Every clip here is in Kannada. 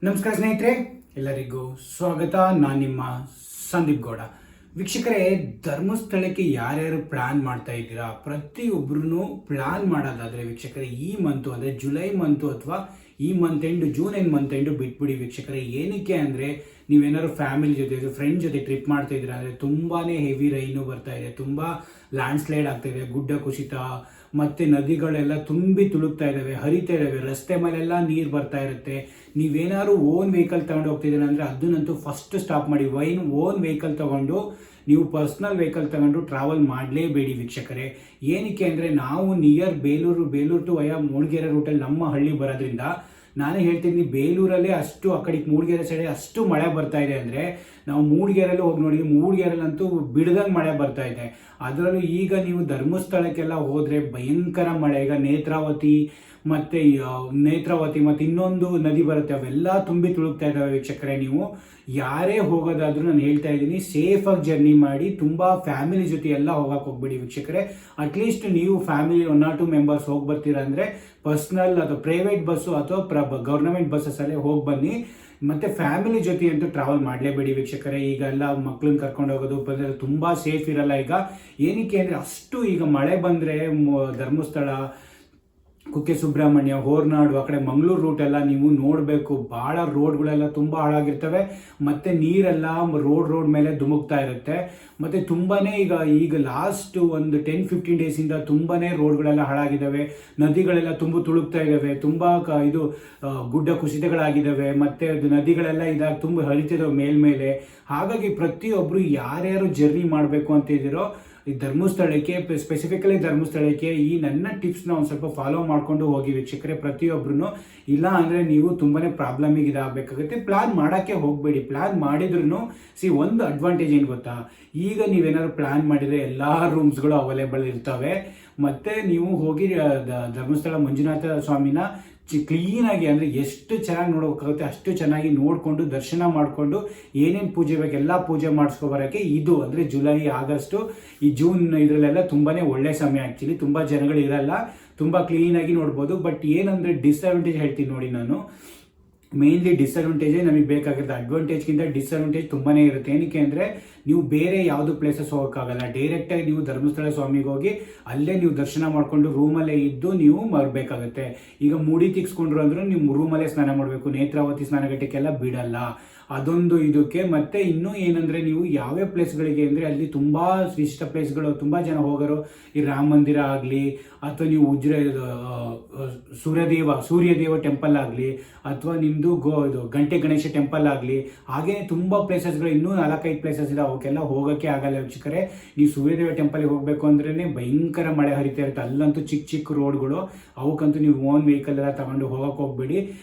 ನಮಸ್ಕಾರ ಸ್ನೇಹಿತರೆ, ಎಲ್ಲರಿಗೂ ಸ್ವಾಗತ. ನಾನು ನಿಮ್ಮ ಸಂದೀಪ್ ಗೌಡ. ವೀಕ್ಷಕರೇ, ಧರ್ಮಸ್ಥಳಕ್ಕೆ ಯಾರ್ಯಾರು ಪ್ಲಾನ್ ಮಾಡ್ತಾ ಇದ್ದೀರಾ, ಪ್ರತಿಯೊಬ್ಬರೂ ಪ್ಲಾನ್ ಮಾಡೋದಾದರೆ ವೀಕ್ಷಕರೇ ಈ ಮಂತು ಅಂದರೆ ಜುಲೈ ಮಂತು ಅಥವಾ ಈ month end, June month end ಬಿಟ್ಬಿಡಿ ವೀಕ್ಷಕರೇ. ಏನಕ್ಕೆ ಅಂದರೆ ನೀವೇನಾದ್ರು ಫ್ಯಾಮಿಲಿ ಜೊತೆ ಫ್ರೆಂಡ್ ಜೊತೆ ಟ್ರಿಪ್ ಮಾಡ್ತಾ ಇದ್ದೀರಾ ಅಂದರೆ ತುಂಬಾ ಹೆವಿ ರೈನು ಬರ್ತಾ ಇದೆ, ತುಂಬ ಲ್ಯಾಂಡ್ ಸ್ಲೈಡ್ ಆಗ್ತಾ ಇದೆ, ಗುಡ್ಡ ಕುಸಿತ ಮತ್ತು ನದಿಗಳೆಲ್ಲ ತುಂಬಿ ತುಳುಕ್ತಾ ಇದ್ದಾವೆ, ಹರಿತಾ ಇದ್ದಾವೆ, ರಸ್ತೆ ಮೇಲೆಲ್ಲ ನೀರು ಬರ್ತಾ ಇರುತ್ತೆ. ನೀವೇನಾದ್ರು ಓನ್ ವೆಹಿಕಲ್ ತೊಗೊಂಡು ಹೋಗ್ತಿದ್ದೀರ ಅಂದರೆ ಅದನ್ನಂತೂ ಫಸ್ಟ್ ಸ್ಟಾಪ್ ಮಾಡಿ. ಓನ್ ವೆಹಿಕಲ್ ತೊಗೊಂಡು ನೀವು ಪರ್ಸ್ನಲ್ ವೆಹಿಕಲ್ ತಗೊಂಡು ಟ್ರಾವೆಲ್ ಮಾಡಲೇಬೇಡಿ ವೀಕ್ಷಕರೇ. ಏನಕ್ಕೆ ಅಂದರೆ ನಾವು ನಿಯರ್ ಬೇಲೂರು ಟು ವಯ ಮೂಡಿಗೆರೆ ರೂಟಲ್ಲಿ ನಮ್ಮ ಹಳ್ಳಿ ಬರೋದ್ರಿಂದ ನಾನೇ ಹೇಳ್ತೀನಿ, ಬೇಲೂರಲ್ಲೇ ಅಷ್ಟು ಆ ಕಡೆಗೆ ಮೂಡಿಗೆರೆ ಸೈಡ್ ಅಷ್ಟು ಮಳೆ ಬರ್ತಾ ಇದೆ ಅಂದರೆ ನಾವು ಮೂಡಿಗೆರೆಲ್ಲೂ ಹೋಗಿ ನೋಡಿ, ಮೂಡಿಗೆರೆಲ್ಲಂತೂ ಬಿಡದಂಗೆ ಮಳೆ ಬರ್ತಾ ಇದೆ. ಅದರಲ್ಲೂ ಈಗ ನೀವು ಧರ್ಮಸ್ಥಳಕ್ಕೆಲ್ಲ ಹೋದರೆ ಭಯಂಕರ ಮಳೆ. ಈಗ ನೇತ್ರಾವತಿ ಮತ್ತು ಇನ್ನೊಂದು ನದಿ ಬರುತ್ತೆ, ಅವೆಲ್ಲ ತುಂಬಿ ತುಳುಕ್ತಾ ಇದ್ದಾವೆ ವೀಕ್ಷಕರೇ. ನೀವು ಯಾರೇ ಹೋಗೋದಾದ್ರೂ ನಾನು ಹೇಳ್ತಾ ಇದ್ದೀನಿ, ಸೇಫಾಗಿ ಜರ್ನಿ ಮಾಡಿ. ತುಂಬ ಫ್ಯಾಮಿಲಿ ಜೊತೆ ಎಲ್ಲ ಹೋಗಕ್ಕೆ ಹೋಗ್ಬೇಡಿ ವೀಕ್ಷಕರೇ. ಅಟ್ಲೀಸ್ಟ್ ನೀವು ಫ್ಯಾಮಿಲಿ 1 or 2 ಮೆಂಬರ್ಸ್ ಹೋಗಿ ಬರ್ತೀರಾ ಅಂದರೆ ಪರ್ಸ್ನಲ್ ಅಥವಾ ಪ್ರೈವೇಟ್ ಬಸ್ಸು ಅಥವಾ ಗೌರ್ನಮೆಂಟ್ ಬಸ್ಸಸ್ಸಲ್ಲೇ ಹೋಗಿ ಬನ್ನಿ. ಮತ್ತು ಫ್ಯಾಮಿಲಿ ಜೊತೆ ಅಂತೂ ಟ್ರಾವೆಲ್ ಮಾಡಲೇಬೇಡಿ ವೀಕ್ಷಕರೇ. ಈಗ ಎಲ್ಲ ಮಕ್ಕಳನ್ನ ಕರ್ಕೊಂಡು ಹೋಗೋದು ಬಂದರೆ ತುಂಬ ಸೇಫ್ ಇರಲ್ಲ. ಈಗ ಏನಕ್ಕೆ ಅಂದರೆ ಅಷ್ಟು ಈಗ ಮಳೆ ಬಂದರೆ ಧರ್ಮಸ್ಥಳ, ಕುಕ್ಕೆ ಸುಬ್ರಹ್ಮಣ್ಯ, ಹೋರ್ನಾಡು, ಆ ಕಡೆ ಮಂಗಳೂರು ರೂಟೆಲ್ಲ ನೀವು ನೋಡಬೇಕು. ಭಾಳ ರೋಡ್ಗಳೆಲ್ಲ ತುಂಬ ಹಾಳಾಗಿರ್ತವೆ ಮತ್ತು ನೀರೆಲ್ಲ ರೋಡ್ ಮೇಲೆ ಧುಮುಕ್ತಾ ಇರುತ್ತೆ. ಮತ್ತು ತುಂಬಾ ಈಗ ಲಾಸ್ಟ್ ಒಂದು 10-15 ಡೇಸಿಂದ ತುಂಬಾ ರೋಡ್ಗಳೆಲ್ಲ ಹಾಳಾಗಿದ್ದಾವೆ, ನದಿಗಳೆಲ್ಲ ತುಳುಕ್ತಾ ಇದ್ದಾವೆ, ತುಂಬ ಗುಡ್ಡ ಕುಸಿತಗಳಾಗಿದ್ದಾವೆ ಮತ್ತು ಅದು ನದಿಗಳೆಲ್ಲ ತುಂಬ ಹರಿತಿದ್ದಾವೆ ಮೇಲ್ಮೇಲೆ. ಹಾಗಾಗಿ ಪ್ರತಿಯೊಬ್ಬರು ಯಾರ್ಯಾರು ಜರ್ನಿ ಮಾಡಬೇಕು ಅಂತ ಇದ್ದೀರೋ ಈ ಧರ್ಮಸ್ಥಳಕ್ಕೆ, ಸ್ಪೆಸಿಫಿಕಲಿ ಧರ್ಮಸ್ಥಳಕ್ಕೆ ಈ ನನ್ನ ಟಿಪ್ಸ್ನ ಒಂದು ಸ್ವಲ್ಪ ಫಾಲೋ ಮಾಡಿಕೊಂಡು ಹೋಗಿ ವೀಕ್ಷಕರೇ ಪ್ರತಿಯೊಬ್ಬರೂ. ಇಲ್ಲ ಅಂದರೆ ನೀವು ತುಂಬಾ ಪ್ರಾಬ್ಲಮಿಗೆ ಇದಾಗಬೇಕಾಗುತ್ತೆ. ಪ್ಲಾನ್ ಮಾಡೋಕ್ಕೆ ಹೋಗಬೇಡಿ. ಪ್ಲಾನ್ ಮಾಡಿದ್ರೂ ಒಂದು ಅಡ್ವಾಂಟೇಜ್ ಏನು ಗೊತ್ತಾ, ಈಗ ನೀವೇನಾದ್ರು ಪ್ಲಾನ್ ಮಾಡಿದರೆ ಎಲ್ಲ ರೂಮ್ಸ್ಗಳು ಅವೈಲೇಬಲ್ ಇರ್ತವೆ. ಮತ್ತು ನೀವು ಹೋಗಿ ಧರ್ಮಸ್ಥಳ ಮಂಜುನಾಥ ಸ್ವಾಮಿನ ಕ್ಲೀನಾಗಿ ಅಂದರೆ ಎಷ್ಟು ಚೆನ್ನಾಗಿ ನೋಡೋಕ್ಕಾಗುತ್ತೆ ಅಷ್ಟು ಚೆನ್ನಾಗಿ ನೋಡಿಕೊಂಡು ದರ್ಶನ ಮಾಡಿಕೊಂಡು ಏನೇನು ಪೂಜೆ ಬೇಕು ಎಲ್ಲ ಪೂಜೆ ಮಾಡಿಸ್ಕೊಬರೋಕ್ಕೆ ಇದು ಅಂದರೆ ಜುಲೈ, ಆಗಸ್ಟು, ಈ ಜೂನ್ ಇದರಲ್ಲೆಲ್ಲ ತುಂಬಾ ಒಳ್ಳೆ ಸಮಯ. ಆ್ಯಕ್ಚುಲಿ ತುಂಬ ಜನಗಳು ಇರಲ್ಲ, ತುಂಬ ಕ್ಲೀನಾಗಿ ನೋಡ್ಬೋದು. ಬಟ್ ಏನಂದರೆ ಡಿಸ್ಅಡ್ವಾಂಟೇಜ್ ಹೇಳ್ತೀನಿ ನೋಡಿ ನಾನು. ಮೇನ್ಲಿ ಡಿಸ್ಅಡ್ವಾಂಟೇಜೇ ನಮಗೆ ಬೇಕಾಗಿರುತ್ತೆ, ಅಡ್ವಾಂಟೇಜ್ಗಿಂತ ಡಿಸ್ಅಡ್ವಾಂಟೇಜ್ ತುಂಬಾ ಇರುತ್ತೆ. ಏನಕ್ಕೆ ಅಂದರೆ ನೀವು ಬೇರೆ ಯಾವುದು ಪ್ಲೇಸಸ್ ಹೋಗೋಕ್ಕಾಗಲ್ಲ. ಡೈರೆಕ್ಟಾಗಿ ನೀವು ಧರ್ಮಸ್ಥಳ ಸ್ವಾಮಿಗೆ ಹೋಗಿ ಅಲ್ಲೇ ನೀವು ದರ್ಶನ ಮಾಡಿಕೊಂಡು ರೂಮಲ್ಲೇ ಇದ್ದು ನೀವು ಬರಬೇಕಾಗುತ್ತೆ. ಈಗ ಮುಡಿ ತಿಕ್ಸ್ಕೊಂಡ್ರು ಅಂದರೂ ನೀವು ರೂಮಲ್ಲೇ ಸ್ನಾನ ಮಾಡಬೇಕು, ನೇತ್ರಾವತಿ ಸ್ನಾನಘಟ್ಟಕ್ಕೆಲ್ಲ ಬಿಡಲ್ಲ. ಅದೊಂದು ಇದಕ್ಕೆ. ಮತ್ತು ಇನ್ನೂ ಏನಂದರೆ ನೀವು ಯಾವ್ಯಾವ ಪ್ಲೇಸ್ಗಳಿಗೆ ಅಂದರೆ ಅಲ್ಲಿ ತುಂಬ ವಿಶಿಷ್ಟ ಪ್ಲೇಸ್ಗಳು, ತುಂಬ ಜನ ಹೋಗೋರು. ಈ ರಾಮ ಮಂದಿರ ಆಗಲಿ ಅಥವಾ ನೀವು ಸೂರ್ಯದೇವ ಟೆಂಪಲ್ ಆಗಲಿ ಅಥವಾ ನಿಮ್ಮದು ಗಂಟೆ ಗಣೇಶ ಟೆಂಪಲ್ ಆಗಲಿ, ಹಾಗೆಯೇ ತುಂಬ ಪ್ಲೇಸಸ್ಗಳು ಇನ್ನೂ 4-5 ಪ್ಲೇಸಸ್ ಇದೆ. ಅವಕ್ಕೆಲ್ಲ ಹೋಗೋಕ್ಕೆ ಆಗಲ್ಲ ವೀಕ್ಷಕರೇ. ನೀವು ಸೂರ್ಯದೇವ ಟೆಂಪಲ್ಗೆ ಹೋಗಬೇಕು ಅಂದ್ರೇ ಭಯಂಕರ ಮಳೆ ಹರಿತಾ ಇರುತ್ತೆ. ಅಲ್ಲಂತೂ ಚಿಕ್ಕ ರೋಡ್ಗಳು, ಅವಕ್ಕಂತೂ ನೀವು ಓನ್ ವೆಹಿಕಲ್ ಎಲ್ಲ ತಗೊಂಡು ಹೋಗೋಕ್ಕೆ ಹೋಗ್ಬೇಡಿ.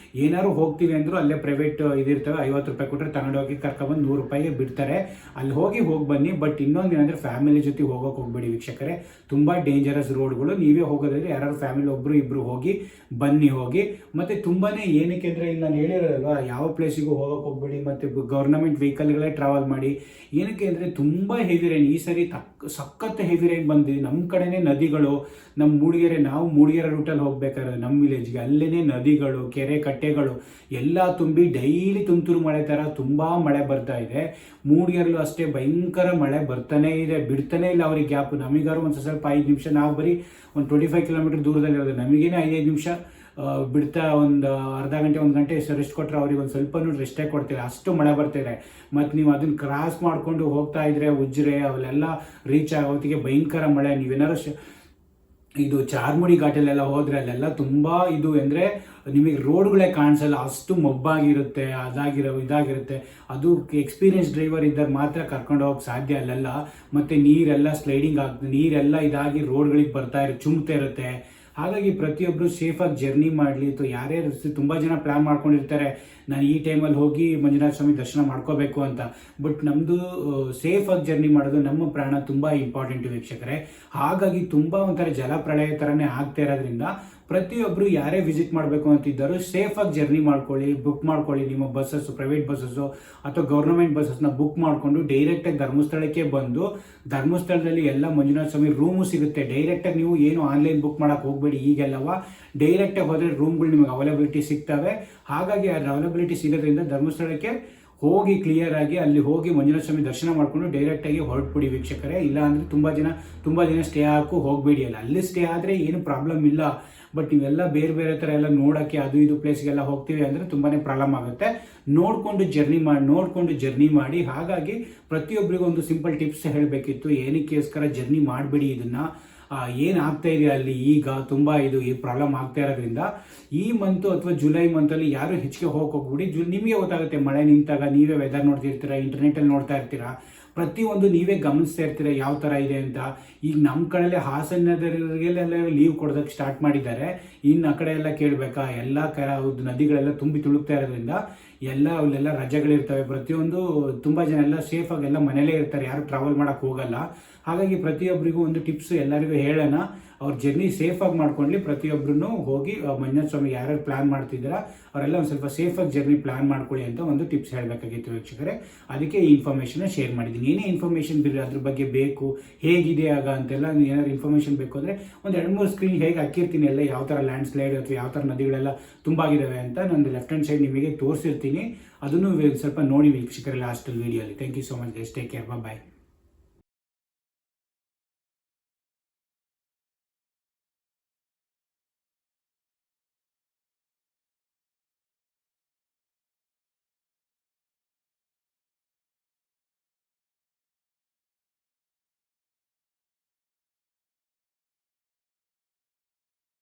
ಏನಾದ್ರು ಹೋಗ್ತೀವಿ ಅಂದರೂ ಅಲ್ಲೇ ಪ್ರೈವೇಟ್ ಇದಿರ್ತವೆ, 50 ರೂಪಾಯಿ ಕೊಟ್ಟರೆ ತಗೊಂಡೋಗಿ ಕರ್ಕೊಬಂದು 100 ರೂಪಾಯಿಗೆ ಬಿಡ್ತಾರೆ. ಅಲ್ಲಿ ಹೋಗಿ ಬನ್ನಿ. ಬಟ್ ಇನ್ನೊಂದು ಏನಂದರೆ ಫ್ಯಾಮಿಲಿ ಜೊತೆ ಹೋಗೋಕೆ ಹೋಗ್ಬೇಡಿ ವೀಕ್ಷಕರೇ. ತುಂಬ ಡೇಂಜರಸ್ ರೋಡ್ಗಳು. ನೀವೇ ಹೋಗೋದಾದ್ರೆ ಯಾರು ಫ್ಯಾಮಿಲಿ ಒಬ್ಬರು ಇಬ್ಬರು ಹೋಗಿ. ಮತ್ತು ತುಂಬಾ ಏನಕ್ಕೆ ಅಂದರೆ ಇಲ್ಲಿ ನಾನು ಹೇಳಿರೋದಲ್ವ, ಯಾವ ಪ್ಲೇಸಿಗೂ ಹೋಗೋಕೆ ಹೋಗ್ಬೇಡಿ. ಮತ್ತು ಗೌರ್ನಮೆಂಟ್ ವೆಹಿಕಲ್ಗಳೇ ಟ್ರಾವೆಲ್ ಮಾಡಿ. ಏನಕ್ಕೆ ಅಂದರೆ ತುಂಬ ಹೆವಿ ರೈನ್ ಈ ಸರಿ, ಸಖತ್ ಹೆವಿ ರೈನ್ ಬಂದಿದೆ. ನಮ್ಮ ಕಡೆನೇ ನದಿಗಳು, ನಮ್ಮ ಮೂಡಿಗೆರೆ ರೂಟಲ್ಲಿ ಹೋಗ್ಬೇಕಾದ್ರೆ ನಮ್ಮ ವಿಲೇಜ್ಗೆ ಅಲ್ಲೇ ನದಿಗಳು, ಕೆರೆ ಕಟ್ಟೆಗಳು ಎಲ್ಲ ತುಂಬಿ ಡೈಲಿ ತುಂತುರು ಮಳೆ ಥರ ತುಂಬ ಮಳೆ ಬರ್ತಾ ಇದೆ. ಮೂಡಿಗೆರೆಲ್ಲೂ ಅಷ್ಟೇ ಭಯಂಕರ ಮಳೆ ಬರ್ತಾನೆ ಇದೆ, ಬಿಡ್ತಾನೆ ಇಲ್ಲ ಅವ್ರಿಗೆ ಗ್ಯಾಪ್. ನಮಗಾರು ಒಂದು ಸ್ವಲ್ಪ 5 ನಿಮಿಷ, ನಾವು ಬರೀ ಒಂದು 25 ಕಿಲೋಮೀಟರ್ ದೂರದಲ್ಲಿರೋದು, ನಮಗೇನೆ 5 ನಿಮಿಷ ಬಿಡ್ತಾ ಒಂದು ಅರ್ಧ ಗಂಟೆ 1 ಗಂಟೆ ರೆಸ್ಟ್ ಕೊಟ್ಟರೆ ಅವ್ರಿಗೆ ಒಂದು ಸ್ವಲ್ಪ ರೆಸ್ಟೇ ಕೊಡ್ತೀವಿ, ಅಷ್ಟು ಮಳೆ ಬರ್ತಿದೆ. ಮತ್ತು ನೀವು ಅದನ್ನು ಕ್ರಾಸ್ ಮಾಡಿಕೊಂಡು ಹೋಗ್ತಾ ಇದ್ರೆ ಉಜ್ರೆ ಅವೆಲ್ಲ ರೀಚ್ ಆಗೋತ್ತಿಗೆ ಭಯಂಕರ ಮಳೆ. ನೀವೇನಾದ್ರು ಇದು ಚಾರ್ಮುಡಿ ಘಾಟಲ್ಲೆಲ್ಲ ಹೋದರೆ ಅಲ್ಲೆಲ್ಲ ತುಂಬ ಅಂದರೆ ನಿಮಗೆ ರೋಡ್ಗಳೇ ಕಾಣಿಸಲ್ಲ, ಅಷ್ಟು ಮೊಬ್ಬಾಗಿರುತ್ತೆ, ಇದಾಗಿರುತ್ತೆ. ಅದು ಎಕ್ಸ್ಪೀರಿಯನ್ಸ್ ಡ್ರೈವರ್ ಇದ್ದಾಗ ಮಾತ್ರ ಕರ್ಕೊಂಡು ಹೋಗಕ್ಕೆ ಸಾಧ್ಯ ಅಲ್ಲೆಲ್ಲ. ಮತ್ತು ನೀರೆಲ್ಲ ಸ್ಲೈಡಿಂಗ್ ಆಗ್ತದೆ, ನೀರೆಲ್ಲ ಇದಾಗಿ ರೋಡ್ಗಳಿಗೆ ಚುಮ್ತಾ ಇರುತ್ತೆ. ಹಾಗಾಗಿ ಪ್ರತಿಯೊಬ್ಬರು ಸೇಫಾಗಿ ಜರ್ನಿ ಮಾಡಲಿ. ಅಥವಾ ಯಾರ್ಯಾರು ತುಂಬ ಜನ ಪ್ಲ್ಯಾನ್ ಮಾಡ್ಕೊಂಡಿರ್ತಾರೆ, ನಾನು ಈ ಟೈಮಲ್ಲಿ ಹೋಗಿ ಮಂಜುನಾಥ ಸ್ವಾಮಿ ದರ್ಶನ ಮಾಡ್ಕೋಬೇಕು ಅಂತ. ಬಟ್ ನಮ್ಮದು ಸೇಫಾಗಿ ಜರ್ನಿ ಮಾಡೋದು, ನಮ್ಮ ಪ್ರಾಣ ತುಂಬ ಇಂಪಾರ್ಟೆಂಟ್ ವೀಕ್ಷಕರೇ. ಹಾಗಾಗಿ ತುಂಬ ಒಂಥರ ಜಲಪ್ರಳಯ ಥರನೇ ಆಗ್ತಾ ಇರೋದ್ರಿಂದ ಪ್ರತಿಯೊಬ್ಬರು ಯಾರೇ ವಿಸಿಟ್ ಮಾಡಬೇಕು ಅಂತಿದ್ದರೂ ಸೇಫಾಗಿ ಜರ್ನಿ ಮಾಡ್ಕೊಳ್ಳಿ, ಬುಕ್ ಮಾಡ್ಕೊಳ್ಳಿ. ನಿಮ್ಮ ಬಸ್ಸಸ್, ಪ್ರೈವೇಟ್ ಬಸ್ಸಸ್ಸು ಅಥವಾ ಗೌರ್ಮೆಂಟ್ ಬಸ್ಸಸ್ನ ಬುಕ್ ಮಾಡಿಕೊಂಡು ಡೈರೆಕ್ಟಾಗಿ ಧರ್ಮಸ್ಥಳಕ್ಕೆ ಬಂದು ಧರ್ಮಸ್ಥಳದಲ್ಲಿ ಎಲ್ಲ ಮಂಜುನಾಥ ಸ್ವಾಮಿ ರೂಮು ಸಿಗುತ್ತೆ. ಡೈರೆಕ್ಟಾಗಿ ನೀವು ಏನು ಆನ್ಲೈನ್ ಬುಕ್ ಮಾಡೋಕೆ ಹೋಗಬೇಡಿ. ಈಗೆಲ್ಲವ ಡೈರೆಕ್ಟಾಗಿ ಹೋದರೆ ರೂಮ್ಗಳು ನಿಮಗೆ ಅವೈಲಬಿಲಿಟಿ ಸಿಗ್ತವೆ. ಹಾಗಾಗಿ ಆ ಅವೈಲಬಿಲಿಟಿ ಸಿಗೋದ್ರಿಂದ ಧರ್ಮಸ್ಥಳಕ್ಕೆ ಹೋಗಿ ಕ್ಲಿಯರ್ ಆಗಿ ಅಲ್ಲಿ ಹೋಗಿ ಮಂಜುನಾಥ ಸ್ವಾಮಿ ದರ್ಶನ ಮಾಡಿಕೊಂಡು ಡೈರೆಕ್ಟಾಗಿ ಹೊರಟ್ಬಿಡಿ ವೀಕ್ಷಕರೇ. ಇಲ್ಲ ಅಂದರೆ ತುಂಬ ಜನ ಸ್ಟೇ ಹಾಕು ಹೋಗಬೇಡಿ. ಅಲ್ಲಿ ಸ್ಟೇ ಆದರೆ ಏನು ಪ್ರಾಬ್ಲಮ್ ಇಲ್ಲ. ಬಟ್ ನೀವೆಲ್ಲ ಬೇರೆ ಥರ ಎಲ್ಲ ನೋಡೋಕ್ಕೆ ಅದು ಇದು ಪ್ಲೇಸ್ಗೆಲ್ಲ ಹೋಗ್ತೀವಿ ಅಂದರೆ ತುಂಬಾ ಪ್ರಾಬ್ಲಮ್ ಆಗುತ್ತೆ. ನೋಡಿಕೊಂಡು ಜರ್ನಿ ಮಾಡಿ. ಹಾಗಾಗಿ ಪ್ರತಿಯೊಬ್ಬರಿಗೂ ಒಂದು ಸಿಂಪಲ್ ಟಿಪ್ಸ್ ಹೇಳಬೇಕಿತ್ತು. ಏನಕ್ಕೋಸ್ಕರ ಜರ್ನಿ ಮಾಡಬೇಡಿ, ಇದನ್ನು ಏನು ಆಗ್ತಾ ಇದೆ ಅಲ್ಲಿ ಈಗ ತುಂಬ ಈ ಪ್ರಾಬ್ಲಮ್ ಆಗ್ತಾ ಇರೋದ್ರಿಂದ ಈ ಮಂತು ಅಥವಾ ಜುಲೈ ಮಂತಲ್ಲಿ ಯಾರು ಹೆಚ್ಚಿಗೆ ಹೋಗ್ಬಿಡಿ. ನಿಮಗೆ ಗೊತ್ತಾಗುತ್ತೆ, ಮಳೆ ನಿಂತಾಗ ನೀವೇ ವೆದರ್ ನೋಡ್ತಿರ್ತೀರ, ಇಂಟರ್ನೆಟಲ್ಲಿ ನೋಡ್ತಾ ಇರ್ತೀರಾ, ಪ್ರತಿಯೊಂದು ನೀವೇ ಗಮನಿಸ್ತಾ ಇರ್ತೀರ ಯಾವ ಥರ ಇದೆ ಅಂತ. ಈಗ ನಮ್ಮ ಕಡೆಯಲ್ಲೇ ಹಾಸನದವರಿಗೆಲ್ಲ ಲೀವ್ ಕೊಡೋದಕ್ಕೆ ಸ್ಟಾರ್ಟ್ ಮಾಡಿದ್ದಾರೆ. ಇನ್ನು ಆ ಕಡೆ ಎಲ್ಲ ಕೇಳಬೇಕಾ, ಎಲ್ಲ ನದಿಗಳೆಲ್ಲ ತುಂಬಿ ತುಳುಕ್ತಾ ಇರೋದ್ರಿಂದ ಅಲ್ಲೆಲ್ಲ ರಜೆಗಳಿರ್ತವೆ. ಪ್ರತಿಯೊಂದು ತುಂಬ ಜನ ಎಲ್ಲ ಸೇಫಾಗಿ ಎಲ್ಲ ಮನೇಲೇ ಇರ್ತಾರೆ, ಯಾರು ಟ್ರಾವೆಲ್ ಮಾಡೋಕ್ಕೆ ಹೋಗಲ್ಲ. ಹಾಗಾಗಿ ಪ್ರತಿಯೊಬ್ಬರಿಗೂ ಒಂದು ಟಿಪ್ಸ್ ಎಲ್ಲರಿಗೂ ಹೇಳೋಣ. ಅವ್ರ ಜರ್ನಿ ಸೇಫಾಗಿ ಮಾಡ್ಕೊಳ್ಳಿ. ಪ್ರತಿಯೊಬ್ಬರೂ ಹೋಗಿ ಮಂಜುನಾಥ ಸ್ವಾಮಿ ಯಾರ್ಯಾರು ಪ್ಲಾನ್ ಮಾಡ್ತಿದ್ದೀರಾ ಅವರೆಲ್ಲ ಒಂದು ಸ್ವಲ್ಪ ಸೇಫಾಗಿ ಜರ್ನಿ ಪ್ಲಾನ್ ಮಾಡ್ಕೊಳ್ಳಿ ಅಂತ ಒಂದು ಟಿಪ್ಸ್ ಹೇಳಬೇಕಾಗಿತ್ತು ವೀಕ್ಷಕರೇ. ಅದಕ್ಕೆ ಈ ಇನ್ಫಾರ್ಮೇಷನ್ ಶೇರ್ ಮಾಡಿದ್ದೀನಿ. ಏನೇ ಇನ್ಫಾರ್ಮೇಷನ್ ಅದ್ರ ಬಗ್ಗೆ ಬೇಕು, ಹೇಗಿದೆ ಆಗ ಅಂತೆಲ್ಲ ಏನಾದ್ರು ಇನ್ಫಾರ್ಮೇಷನ್ ಬೇಕು ಅಂದರೆ ಒಂದು 2-3 ಸ್ಕ್ರೀನ್ ಹೇಗೆ ಹಾಕಿರ್ತೀನಿ, ಎಲ್ಲ ಯಾವ ಥರ ಲ್ಯಾಂಡ್ ಸ್ಲೈಡ್ ಅಥವಾ ಯಾವ ಥರ ನದಿಗಳೆಲ್ಲ ತುಂಬಾಗಿದ್ದಾವೆ ಅಂತ ನಂದು ಲೆಫ್ಟ್ ಹ್ಯಾಂಡ್ ಸೈಡ್ ನಿಮಗೆ ತೋರಿಸಿರ್ತೀನಿ. ಅದನ್ನು ಸ್ವಲ್ಪ ನೋಡಿ ವೀಕ್ಷಕರೇ ಲಾಸ್ಟಲ್ಲಿ ವೀಡಿಯೋಲಿ. Thank you so much guys. Take care. Bye.